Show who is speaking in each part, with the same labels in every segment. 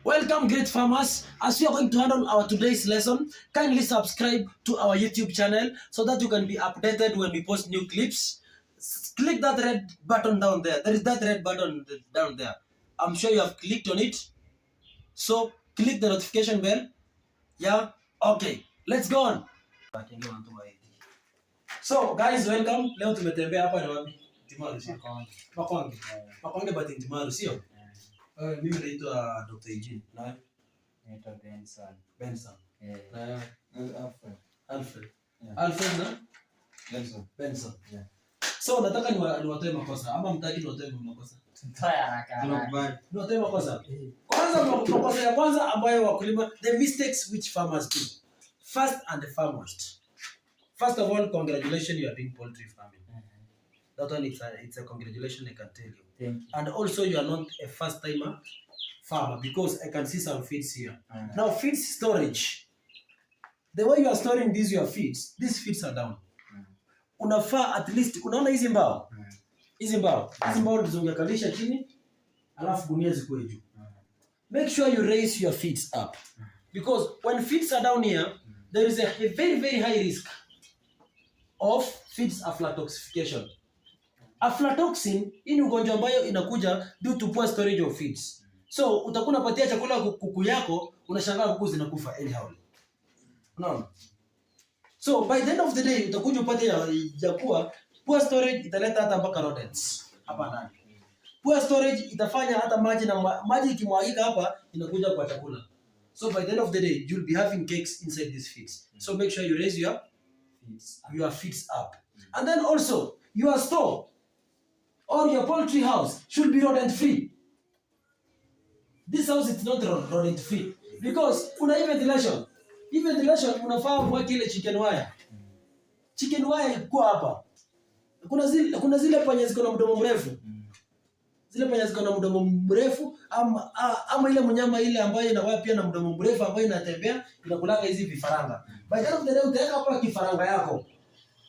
Speaker 1: Welcome, great farmers. As we are going to handle our today's lesson, kindly subscribe to our YouTube channel so that you can be updated when we post new clips. Click that red button down there. There is that red button down there. I'm sure you have clicked on it. So click the notification bell. Yeah? Okay. Let's go on. So guys, welcome. Leo tumetembea hapa na wapi? Timaru sio? Makonge. Makonge but in Timaru sio? Mimi naitwa Dr. Eugene. Na
Speaker 2: naitwa Benson.
Speaker 1: Benson.
Speaker 2: Na
Speaker 1: Alfred.
Speaker 2: Yeah.
Speaker 1: Alfred na
Speaker 2: Benson.
Speaker 1: Yeah. So nataka niwatoe makosa ama mtaki niwatoe makosa?
Speaker 2: Tutaya haraka.
Speaker 1: Niwatoe makosa. Kwanza makosa ya kwanza ambayo wakulima, the mistakes which farmers do. First and foremost. First of all, congratulations, you are doing poultry farming. That one, it's a congratulation, I can tell you.
Speaker 2: Thank you.
Speaker 1: And also, you are not a first-timer farmer because I can see some feeds here. Now, feeds storage. The way you are storing these feeds are down. Unafaa at least, unaona hizi mbao? Hizi mbao ndizo ungekalisha chini, alafu gunia zikuwe juu. Make sure you raise your feeds up. Because when feeds are down here, there is a very, very high risk of feeds aflatoxification. Aflatoxin hii ni ugonjwa ambayo inakuja due to poor storage of feeds. So utakuwa unapatia chakula kuku yako, unashangaa kuku zinakufa anyhow. Unaona? So by the end of the day utakuja upate ya kuwa poor storage italeta hata mpaka rodents hapa ndani. Poor storage itafanya hata maji ikimwagika hapa inakuja kwa chakula. So by the end of the day you'll be having cakes inside these feeds. So make sure you raise your feeds up. And then also your store or your poultry house should be rodent free. This house is not rodent free because kuna ventilation. Hii ventilation unafaa mweke ile chicken wire. Chicken wire iko hapa. Kuna zile panya ziko na mdomo mrefu. Zile panya ziko na mdomo mrefu ama ile mnyama ile ambayo inakuwa pia na mdomo mrefu ambayo inatembea inakulaga hizi vifaranga. By the end of the day utaweka hapa kifaranga yako.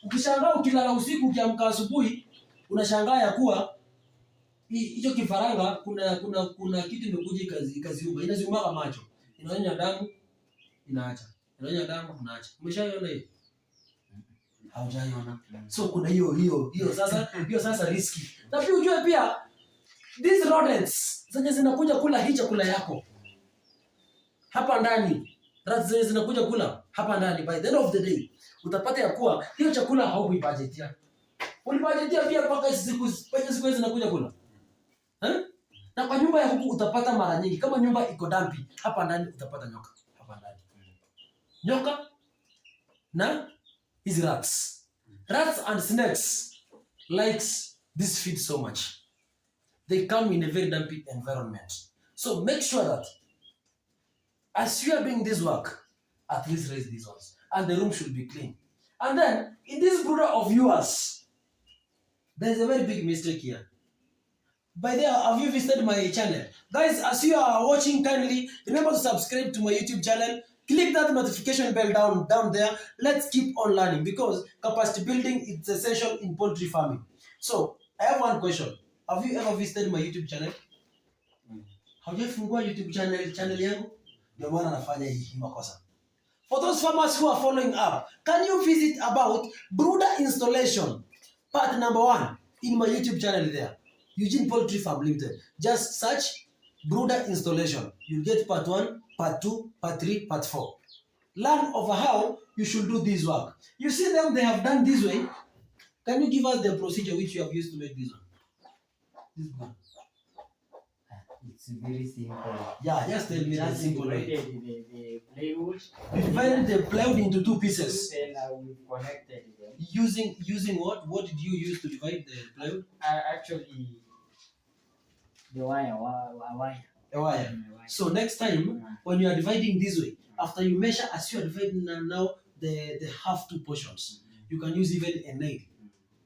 Speaker 1: Ukishangaa ukilala usiku ukiamka asubuhi unashangaa ya kuwa hicho kifaranga kuna kitu imekuja ikaziuma. Inaziuma macho. Inaonya damu inaacha. Inaonya damu unaacha. Umeshaiona hiyo? Haujaiona. So kuna hiyo sasa risky. Na pia ujue pia these rodents zenye zinakuja kula hii chakula yako hapa ndani, rats zenye zinakuja kula hapa ndani, by the end of the day utapata ya kuwa hiyo chakula haukuibudgetia. Ulibudgetia pia mpaka siku zinakuja kula. Na kwa nyumba ya kuku utapata mara nyingi kama nyumba iko dampi, hapa ndani utapata nyoka hapa ndani. Nyoka na hizi rats. Rats and snakes likes this feed so much. They come in a very dumpy environment. So make sure that as you are doing this work, at least raise these ones. And the room should be clean. And then, in this brooder of yours, there's a very big mistake here. By the way, have you visited my channel? Guys, as you are watching, kindly remember to subscribe to my YouTube channel. Click that notification bell down there. Let's keep on learning because capacity building is essential in poultry farming. So, I have one question. Have you ever visited my YouTube channel? Haujafungua YouTube channel yangu? Ndio maana nafanya hii makosa. For those farmers who are following up, can you visit about brooder installation? Part number 1 in my YouTube channel there. Eugene Poultry Farm Limited. Just search brooder installation. You'll get part 1, part 2, part 3, part 4. Learn over how you should do this work. You see them, they have done this way. Can you give us the procedure which you have used to make this one? This one.
Speaker 2: It's very simple.
Speaker 1: Yeah, just tell me the simple way.
Speaker 2: The plywood.
Speaker 1: You divided the plywood into 2 pieces.
Speaker 2: Then we connected them.
Speaker 1: Using what? What did you use to divide the plywood?
Speaker 2: Actually, the wire.
Speaker 1: A wire. So next time, when you are dividing this way, after you measure as you are dividing now the half 2 portions, you can use even a nail.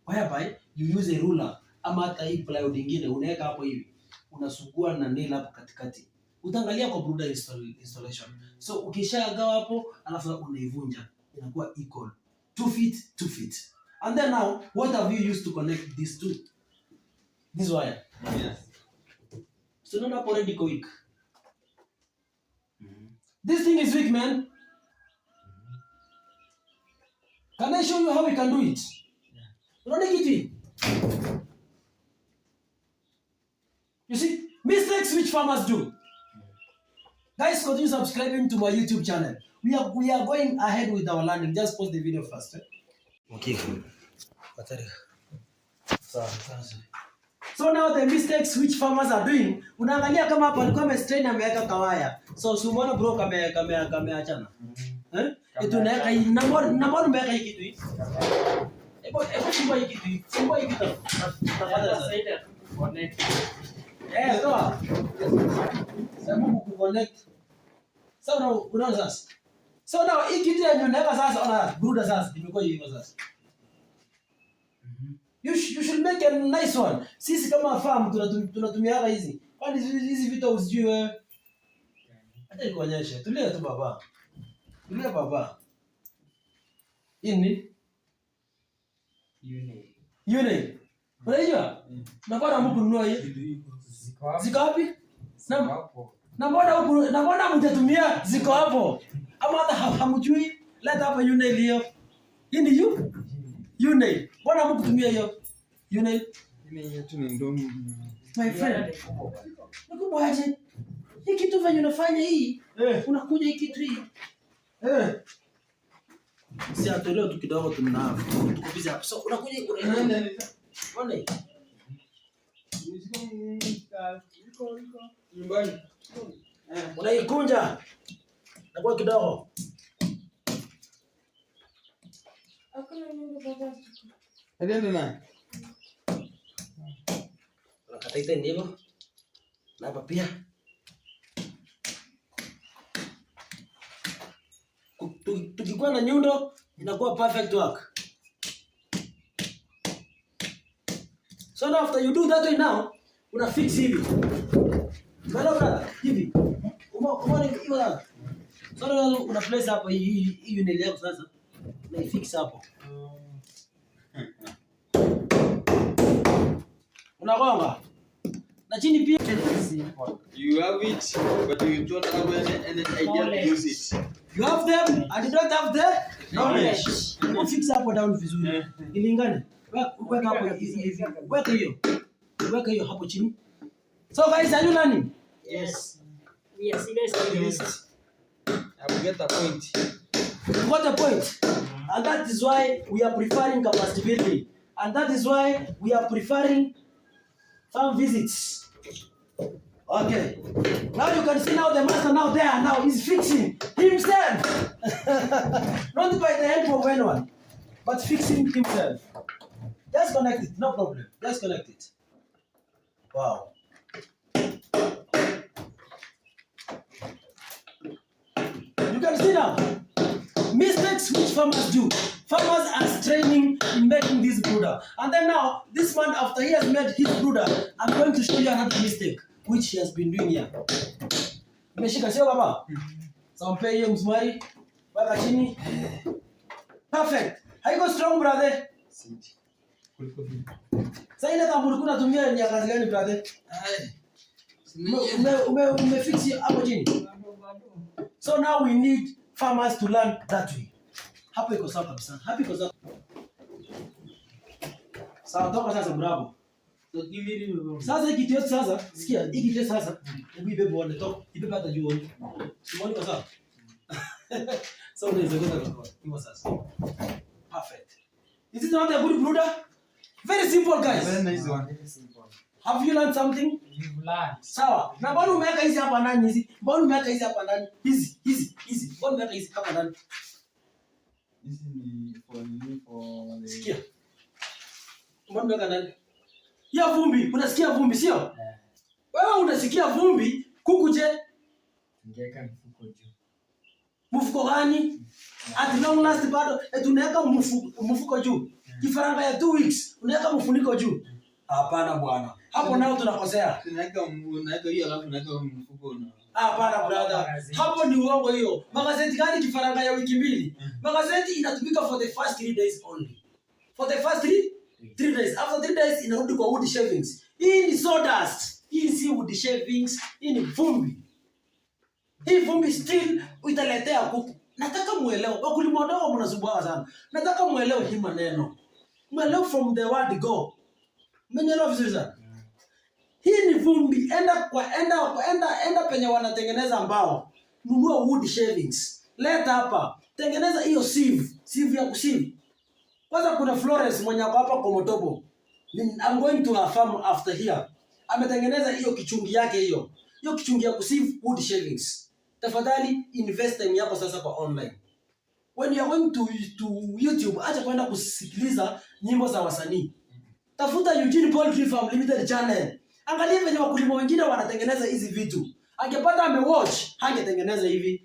Speaker 1: Whereby you use a ruler ama hata hii plywood nyingine unaweka hapo hivi. Unasugua na nail hapo katikati. Utaangalia kwa brooder installation. So ukishagawa hapo alafu unaivunja inakuwa equal. 2 feet, 2 feet. And then now, what have you used to connect these two? This wire.
Speaker 2: Yes.
Speaker 1: So now hapo already iko weak. This thing is weak, man. Can I show you how we can do it? Unaona kitu? You see, mistakes which farmers do. Guys, continue subscribing to my YouTube channel. We are going ahead with our learning. Just pause the video first. Okay. So now the mistakes which farmers are doing, unaangalia kama hapo alikuwa amestrain ameweka kawaya. So umeona bro kameachana. Tunaweka hii na mbona umeweka hii kitu hii? Hebu fungua hii kitu hii. Fungua hii kitu.
Speaker 2: Tafadhali connect.
Speaker 1: Toa. Sababu kuconnect. So now unaona sasa. So now hii kitu yenyewe unaweka sasa ona bruda sasa imekuwa hivyo sasa. You should make a nice one. Sisi kama farm tunatumia hizi. Kwani hizi vitu usijui wewe. Hata nikuonyeshe. Tulia tu baba. Tulia baba. Ini Yune. Unajua? Na bora mtu kununua hii. Ziko wapi? Na mbona mtatumia ziko hapo? Ama hata hamjui? Leta hapa Yune ilio. Hii ni Yune. Mbona mkutumia hiyo? Yune.
Speaker 3: Yune tu ni ndomo.
Speaker 1: My friend. Nikubwaje? Hii kitu venye unafanya hii. Unakuja hii kitu hii. Si atoleo tu kidogo tunao. Tukupiza hapo. So unakuja unaenda. Mbona hii?
Speaker 3: Nyumbani.
Speaker 1: Unaikunja. Na kwa kidogo.
Speaker 3: Ndio na.
Speaker 1: Unakata ite ndivyo. Na hapa pia. Tukikuwa na nyundo inakuwa perfect work. So now after you do that way now, una fix hivi. Bado brother, hivi. Umeona hiyo hapo. So now una place hapo hii unit yako sasa. Na fix hapo. Unagonga. Na chini pia
Speaker 3: You have it, but you don't have any idea to use it.
Speaker 1: you have them and you don't have the knowledge. You fix hapo down vizuri. Ilingane. Weka hapo hivi. Weka hiyo hapo chini. So guys, are you learning?
Speaker 2: Yes. Yes, yes.
Speaker 3: I will get a point.
Speaker 1: You got a point. And that is why we are preferring capacity building. And that is why we are preferring farm visits. Okay. Now you can see now the master now there now he's fixing himself. Not by the help of anyone, but fixing himself. Just connect it, no problem. Just connect it. Wow. You can see now mistakes which farmers do. Farmers are straining in making this brooder. And then now, this man, after he has made his brooder, I'm going to show you another mistake which he has been doing here. Umeshika sio baba? So mpe hiyo msumari, weka chini. Perfect. Haiko strong brother. Sasa ile kama ulikuwa unatumia ni kazi gani brother? Umefix hapo chini. So now we need farmers to learn that way. Hapo iko sawa kabisa. Hapo iko sawa. Sawa toka sasa bravo. Sasa hiki kitu sasa, sikia, hiki kitu sasa, hebu ibebe wale toka, ibebe hata juu wale. Simoni kwa sawa. So unaweza kwenda kwa hiyo sasa. Perfect. Is it not a good brooder? Very simple guys.
Speaker 3: Very nice one.
Speaker 2: Very simple.
Speaker 1: Have you learned something?
Speaker 2: You've learned.
Speaker 1: Sawa. Na mbona umeweka hizi hapa ndani hizi? Mbona umeweka hizi hapa ndani? Hizi. Mbona umeweka hizi hapa ndani?
Speaker 3: This is for the
Speaker 1: Sikia. Mbona umeweka ndani? Ya vumbi, unasikia vumbi sio? Wewe unasikia vumbi, kuku je?
Speaker 2: Ngeka mfuko juu.
Speaker 1: Mfuko gani? At long last bado tunaweka mfuko juu. Kifaranga ya 2 weeks, unaweka mfuniko juu. Hapana bwana. Hapo nao tunakosea.
Speaker 3: unaweka hiyo alafu unaweka mfuko na.
Speaker 1: Hapana brother. Hapo ni uongo hiyo. Magazeti gani kifaranga ya wiki mbili? Magazeti inatumika for the first 3 days only. For the first 3 days. After 3 days inarudi kwa wood shavings. Hii ni sawdust. Hii si wood shavings. Hii ni vumbi. Hii vumbi still italetea kuku. Nataka muelewe, wakulima wadogo mnasumbua sana. Nataka muelewe hii maneno. Muelewe from the word go. Mmenielewa vizuri sana? Hii ni vumbi. Enda penye wanatengeneza mbao. Nunua wood shavings. Leta hapa. Tengeneza hiyo sieve ya kusieve. Kwanza kuna Florence mwenye hapa Komotobo. I'm going to her farm after here. Ametengeneza hiyo kichungi yake hiyo. Hiyo kichungi ya kusieve wood shavings. Tafadhali invest time yako sasa kwa online. When you are going to YouTube, acha kwenda kusikiliza nyimbo za wasanii. Tafuta Eugene Poultry Farm Limited channel. Angalia venye wakulima wengine wanatengeneza hizi vitu. Angepata amewatch, hangetengeneza hivi.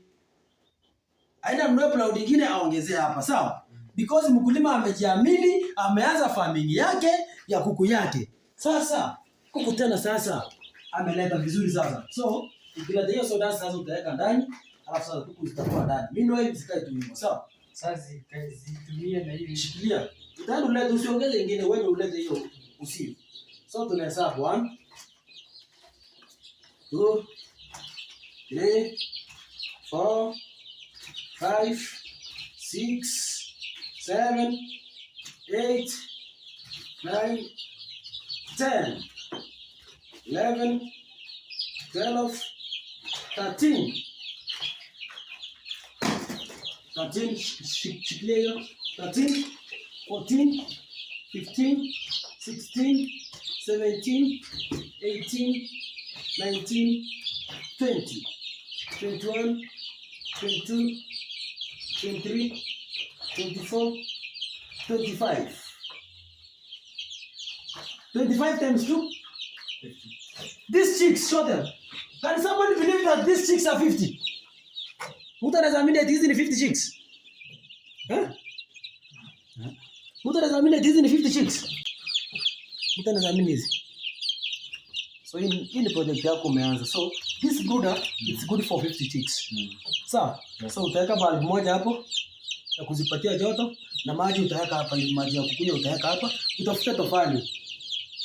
Speaker 1: Aina mnue cloud nyingine aongezea hapa, sawa? Because mkulima amejiamini, ameanza farming yake ya kuku yake. Sasa kuku tena sasa ameleta vizuri sasa. So, ukileta hiyo soda sasa utaweka ndani, alafu sasa kuku zitakuwa ndani. Mimi ndio hivi sikae tu hivyo, sawa?
Speaker 2: Sasa zitumie na hivi.
Speaker 1: Shikilia. Utaenda ulete usiongeze nyingine, wewe ulete hiyo usiwe. So tunahesabu 1 2 3 4 5 6 7 8 9 10 11 12 13 shikilia hiyo 13 14 15 16 17 18 19 20 21 22 23 24 25 25 times 2 these chicks, show them. Can somebody believe that these chicks are 50? Mtu anazamini ati hizi ni 50 chicks? Mtu anazamini ati hizi ni 50 chicks? Mtu anazamini hizi. So hii ni project yako umeanza. So this brooder it's good for 50 chicks. Sawa? So utaweka bulb moja hapo ya kuzipatia joto na maji utaweka hapa, ili maji ya kukunywa utaweka hapa. Utafuta tofali.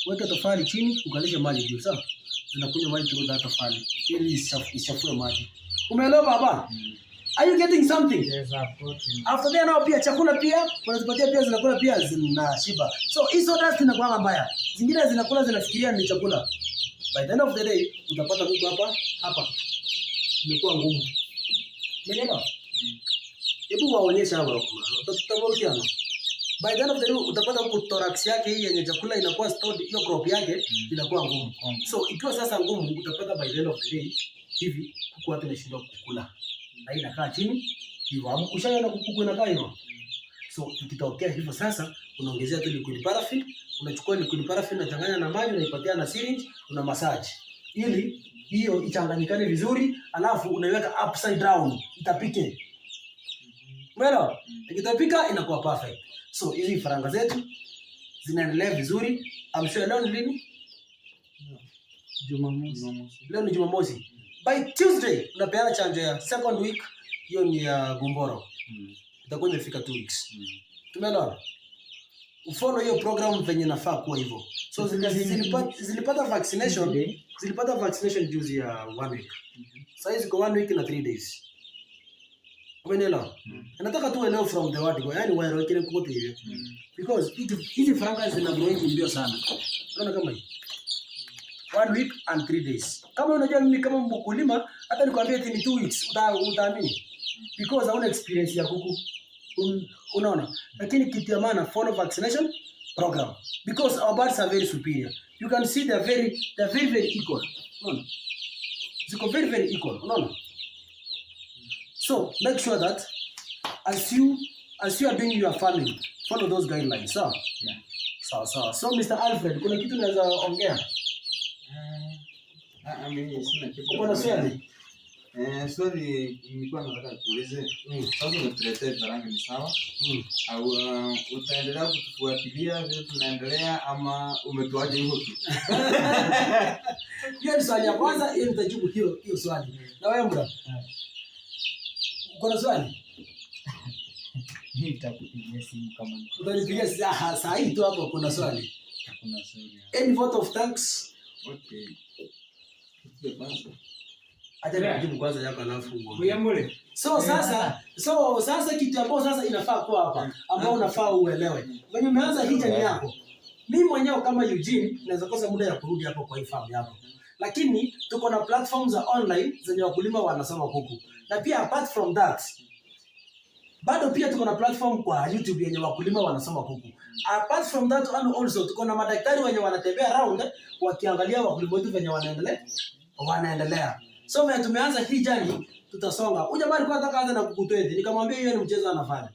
Speaker 1: Weka tofali chini, ukalishe maji juu, sawa? Zinakunywa maji kutoka tofali ili isafue maji. Umeelewa baba? Are you getting something?
Speaker 2: Yes, protein.
Speaker 1: After that nao pia chakula pia wanazipatia pia zinakula pia zinashiba. So hizo soda zinakuwa mbaya. Zingine zinakula zinafikiria ni chakula. By the end of the day utapata kuku hapa. Imekuwa ngumu. Umeelewa? Hebu waonyesha hapo. Tutaborukiana. By the end of the day utapata kuku thorax yake hii yenye chakula inakuwa stored, hiyo crop yake inakuwa ngumu. So ikiwa sasa ngumu utapata by the end of the day hivi kuku watu wanashindwa kukula. Na inakaa chini hivyo. Ushaona kuku inakaa hivyo. So ikitokea hivyo sasa unaongezea tu liquid paraffin, unachukua liquid paraffin unachanganya na maji unaipatia na syringe, una massage ili hiyo ichanganyikane vizuri, alafu unaiweka upside down itapike. Umeelewa? Ikitapika inakuwa perfect. So hizi faranga zetu zinaendelea vizuri. I'm sure leo ni lini?
Speaker 2: Jumamosi.
Speaker 1: Leo ni Jumamosi. By Tuesday unapeana chanjo ya second week, hiyo ni ya gumboro. Itakuwa imefika 2 weeks. Tumeelewana? Ufollow hiyo program venye nafaa kuwa hivyo. So zilipata vaccination juzi ya 1 week. Sasa ziko 1 week na 3 days. Umeelewa? Nataka tu uelewe from the word go, yani wewe kile kote hiyo. Because hizi faranga zina growing mbio sana. Unaona kama hii 1 week and 3 days. Kama unajua mimi kama mkulima, hata nikwambia eti ni 2 weeks, utaamini. Because hauna experience ya kuku. Unaona? Lakini kitu ya maana, follow vaccination program. Because our birds are very superior. You can see they're very equal. Unaona? Ziko very equal. Unaona? So make sure that as you are doing your farming, follow those guidelines. Sawa?
Speaker 2: Yeah.
Speaker 1: Sawa. So Mr. Alfred, kuna kitu naweza ongea?
Speaker 3: Mimi sina kitu.
Speaker 1: Uko na swali?
Speaker 3: Swali nilikuwa nataka kuulize. Sasa umetuletea vifaranga ni sawa? Au utaendelea kutufuatilia vile tunaendelea ama umetuacha hivyo tu?
Speaker 1: Hiyo ni swali ya kwanza, hiyo nitajibu hiyo swali. Na wewe mbona? Uko na swali?
Speaker 2: Nitakupigia simu kama
Speaker 1: utanipigia saa hii tu hapo kuna swali.
Speaker 2: hakuna swali.
Speaker 1: Any vote of thanks?
Speaker 3: Okay.
Speaker 1: Acha nijibu kwanza yako alafu uone.
Speaker 2: Uyamule.
Speaker 1: Sasa kitu ambacho sasa inafaa kuwa hapa ambao unafaa uelewe. Venye umeanza hii jani yako. Mimi mwenyewe kama Eugene naweza kosa muda ya kurudi hapo kwa hii farm yako. Lakini tuko na platforms za online zenye wakulima wanasoma kuku. Na pia apart from that, bado pia tuko na platform kwa YouTube yenye wakulima wanasoma kuku. Apart from that and also tuko na madaktari wenye wanatembea around wakiangalia wakulima wetu venye wanaendelea. So when tumeanza hii jani tutasonga. Huyu jamaa alikuwa anataka aanze na kuku 20. Nikamwambia hiyo ni mchezo anafanya.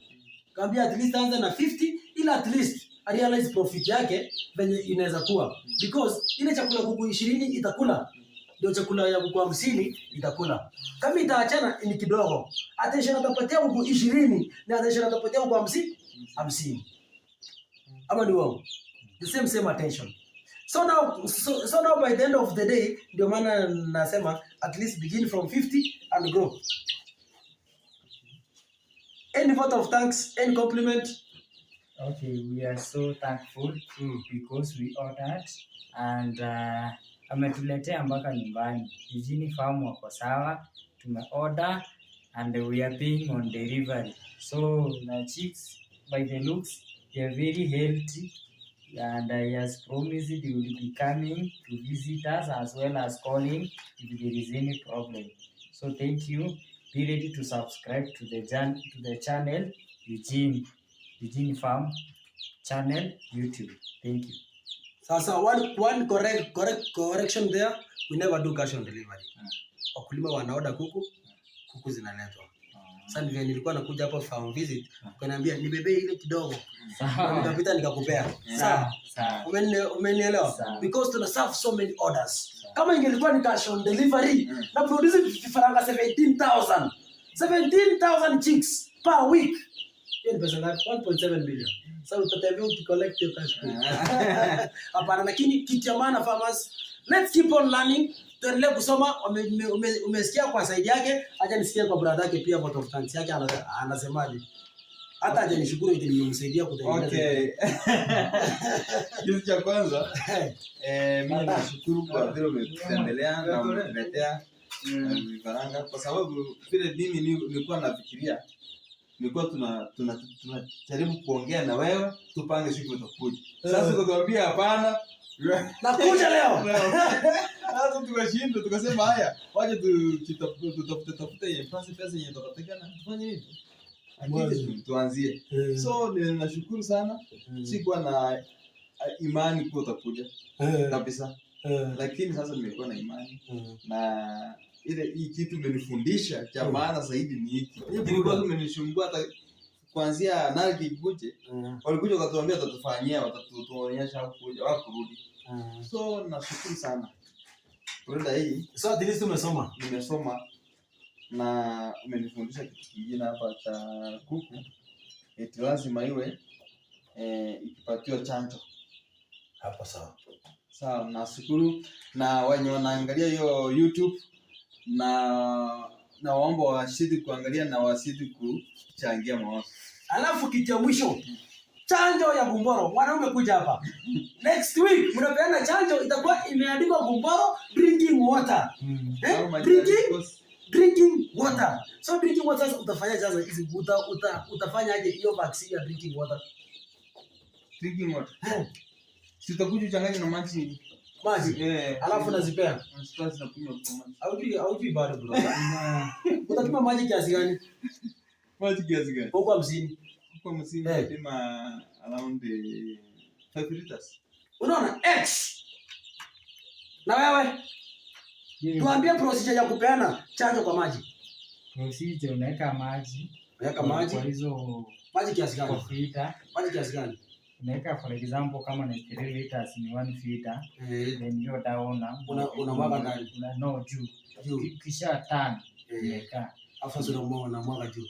Speaker 1: Nikamwambia at least aanze na 50 ila at least realize profit yake venye inaweza kuwa. Because ile chakula kuku 20 itakula ndio chakula ya kuku 50 itakula. Kama itaachana ni kidogo. Attention atapatia kuku 20 na attention atapatia kuku 50. Ama ni wao. The same attention. So now by the end of the day ndio maana nasema at least begin from 50 and grow. Any vote of thanks, any compliment?
Speaker 2: Okay, we are so thankful because we ordered and ametuletea mpaka nyumbani. Eugene Farm wako sawa, tumeorder and we are paying on delivery. So the chicks by the looks they are very healthy and he has promised he will be coming to visit us as well as calling if there is any problem. So thank you. Be ready to subscribe to the channel Eugene Farm channel YouTube. Thank you.
Speaker 1: Sasa one correction there, we never do cash on delivery. Wakulima wanaoda kuku zinaletwa. Sasa ndivyo nilikuwa nakuja hapo farm visit, ukaniambia nibebe ile kidogo. Sawa. Nikapita nikakupea. Sawa. Umenielewa? Because tuna serve so many orders. Kama ingelikuwa ni cash on delivery, na produce vifaranga 17,000 chicks per week. Hiyo ni pesa ngapi? 1.7 billion. Sasa utatembea ukicollect your cash. Hapana, lakini kitu ya maana farmers, let's keep on learning. Tuendelee kusoma. Umesikia kwa side yake, acha nisikie kwa brother yake pia vote of thanks yake anasemaje. Hata aje nishukuru ili nimemsaidia kutengeneza.
Speaker 3: Okay. Kitu cha kwanza mimi nashukuru kwa vile umetembelea na umetuletea vifaranga kwa sababu vile mimi nilikuwa nafikiria nilikuwa tunajaribu kuongea na wewe tupange siku utakuja. Sasa tukakwambia hapana.
Speaker 1: Nakuja leo.
Speaker 3: Sasa tukashinda tukasema haya, waje tutafute pesa yenye tutapatikana. Tufanye nini? Akije tuanzie. So ninashukuru sana. Sikuwa na imani kwa utakuja. Kabisa. Lakini sasa nimekuwa na imani. Na hii kitu imenifundisha cha maana zaidi ni hiki. Nilikuwa tumenisumbua hata kuanzia Nalki kuje. Walikuja wakatuambia watatufanyia, watatuonyesha kuja wakurudi. So nashukuru sana. Kwa hii.
Speaker 1: So at least umesoma.
Speaker 3: Nimesoma na umenifundisha kitu kingine hapa cha kuku. Eti lazima iwe ikipatiwa chanjo.
Speaker 1: Hapo sawa.
Speaker 3: Sawa, nashukuru na wenye wanaangalia hiyo YouTube na waomba washidi kuangalia na wasidi kuchangia mawazo.
Speaker 1: Alafu kitu ya mwisho, chanjo ya gumboro. Wanaume kuja hapa. Next week mnapeana chanjo itakuwa imeandikwa gumboro drinking water. Drinking water. So drinking water utafanya sasa hizi utafanya aje hiyo vaccine ya drinking water?
Speaker 3: Drinking water. Sitakuja kuchanganya na maji.
Speaker 1: Alafu nazipea.
Speaker 3: Stress na kunywa kwa maji.
Speaker 1: Haujui bado bro. Utatumia maji kiasi gani?
Speaker 3: Maji kiasi gani?
Speaker 1: Huko 50.
Speaker 3: Huko 50 ndio around 5 liters.
Speaker 1: Unaona X. Na wewe? Tuambie procedure ya kupeana chanjo kwa maji.
Speaker 2: Procedure unaweka maji.
Speaker 1: Unaweka maji.
Speaker 2: Kwa hizo
Speaker 1: maji kiasi gani?
Speaker 2: Kwa filter.
Speaker 1: Maji kiasi gani?
Speaker 2: Unaweka for example kama ni 3 liters ni 1 filter. Then you down
Speaker 1: unamwaga ndani.
Speaker 2: No juu. Kisha turn. Unaweka.
Speaker 1: Afa unamwaga juu.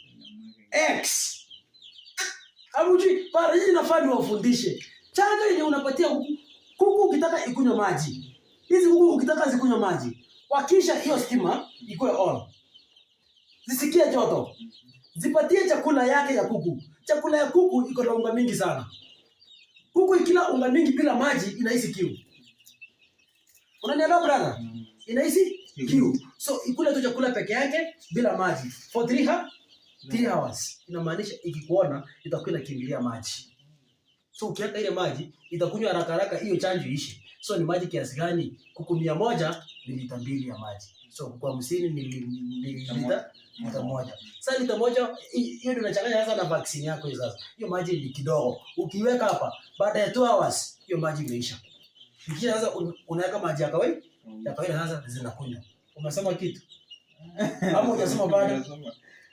Speaker 1: X. Abuji, para hii nafaa niwafundishe. Chanjo yenye unapatia kuku ukitaka ikunywe maji. Hizi kuku ukitaka zikunywe maji. Wakisha hiyo stima ikuwe on. Zisikie joto. Zipatie chakula yake ya kuku. Chakula ya kuku iko na unga mingi sana. Kuku ikila unga mingi bila maji inahisi kiu. Unanielewa brother? Inahisi kiu. So ikule tu chakula peke yake bila maji for 3 hours. Inamaanisha ikikuona itakuwa inakimbilia maji. So ukiweka ile maji itakunywa haraka haraka hiyo chanjo iishe. So ni maji kiasi gani? Kuku 100 ni lita 2 ya maji. So kuku 50 ni lita 1. Sasa lita 1 hiyo ndio unachanganya sasa na vaccine yako hiyo sasa. Hiyo maji ni kidogo. Ukiweka hapa baada ya 2 hours hiyo maji imeisha. Ikisha sasa unaweka maji ya kawaida sasa zinakunywa. Umesema kitu? Hapo hujasema bado.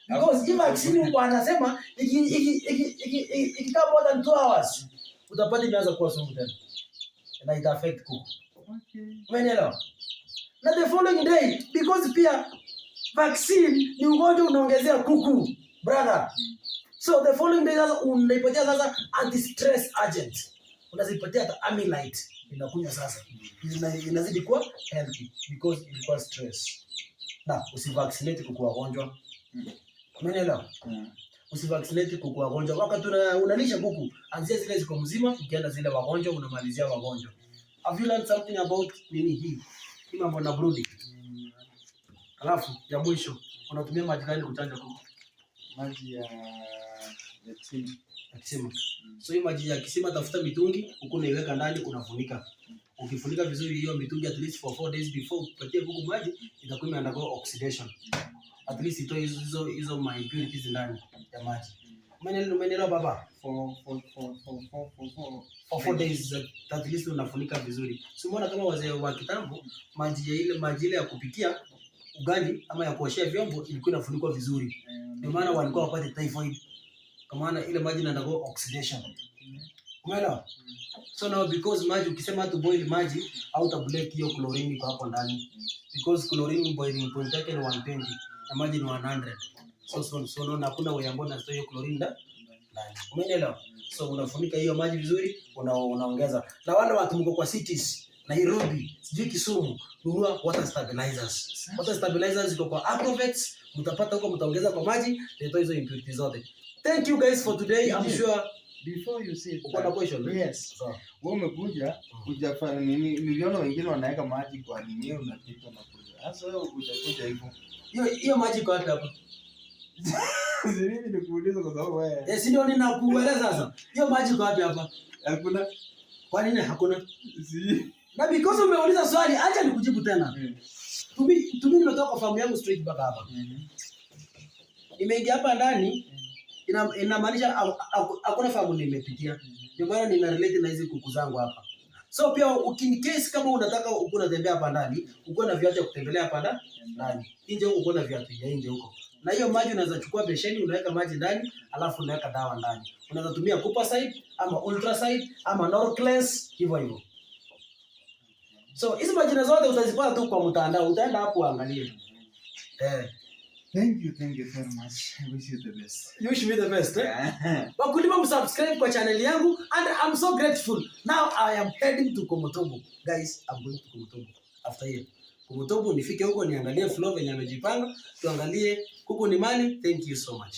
Speaker 1: Because if vaccine wanasema ikikaa more than 2 hours utapata imeanza kuwa sumu tena. Na ita affect kuku.
Speaker 3: Okay.
Speaker 1: Umeelewa? Na the following day because pia vaccine ni ugonjwa unaongezea kuku, brother. So the following day sasa unaipatia sasa anti-stress agent. Unazipatia hata amylite inakunywa sasa. Inazidi kuwa healthy because ilikuwa stress. Na usivaccinate kuku wagonjwa. Umeelewa? Usivaccinate kuku wagonjwa. Wakati unalisha kuku, anzia zile ziko mzima, ukienda zile wagonjwa unamalizia wagonjwa. Have you learned something about nini hii? Hii mambo na brooding. Alafu ya mwisho, unatumia maji gani kuchanja kuku?
Speaker 3: Maji ya
Speaker 1: kisima. So hii maji ya kisima tafuta mitungi, huko unaiweka ndani unafunika. Ukifunika vizuri hiyo mitungi at least for 4 days before upatie kuku maji, itakuwa imeandago oxidation. At least itoe hizo my impurities ndani ya maji. Umeelewa baba?
Speaker 3: For
Speaker 1: 4 days at least unafunika vizuri. Si umeona kama wazee wa kitambo maji ile ya kupikia ugali ama ya kuoshea vyombo ilikuwa inafunikwa vizuri. Ndio maana walikuwa wapate typhoid. Kwa maana ile maji inaandago oxidation. Umeelewa? So now because maji ukisema tu boil maji au tablet hiyo chlorine iko hapo ndani. Because chlorine boiling point yake ni 120 na maji ni 100. So unaona hakuna way ambayo na hiyo chlorine ndani. Umeelewa? So unafunika hiyo maji vizuri, unaongeza. Na wale watu mko kwa cities, Nairobi, sijui Kisumu, nunua water stabilizers. Water stabilizers iko kwa Aquavets, mtapata huko mtaongeza kwa maji, ndio hizo impurities zote. Thank you guys for today. I'm sure
Speaker 3: before you say
Speaker 1: uko na question.
Speaker 3: Yes. So, wewe umekuja kujafanya nini? Niliona wengine wanaweka maji kwa nini unapita na kuja. Sasa wewe utakuja hivyo.
Speaker 1: Hiyo maji kwa hapa.
Speaker 3: Mimi nikuuliza kwa sababu wewe.
Speaker 1: Yes, ndio ninakueleza sasa. Hiyo maji kwa hapa.
Speaker 3: Hakuna.
Speaker 1: Kwa nini hakuna?
Speaker 3: Si.
Speaker 1: Na because umeuliza swali, acha nikujibu tena. Tumi nimetoka kwa famu yangu straight back hapa. Nimeingia hapa ndani inamaanisha hakuna famu nimepitia. Ndio maana nina relate na hizi kuku zangu hapa. So pia in case kama unataka uko unatembea hapa ndani, uko na viatu vya kutembelea hapa ndani. Nje uko na viatu vya nje huko. Na hiyo maji unaweza chukua besheni unaweka maji ndani, alafu unaweka dawa ndani. Unaweza tumia Cooperside ama Ultraside ama Norclens hivyo. So hizo majina zote utazipata tu kwa mtandao. Utaenda hapo uangalie.
Speaker 3: Thank you very much. I wish you the best.
Speaker 1: You wish me the best. Wakulima msubscribe kwa channel yangu and I'm so grateful. Now I am heading to Komotobo. Guys, I'm going to Komotobo after here. Komotobo nifike huko niangalie flow venye amejipanga, tuangalie kuku ni mali. Thank you so much.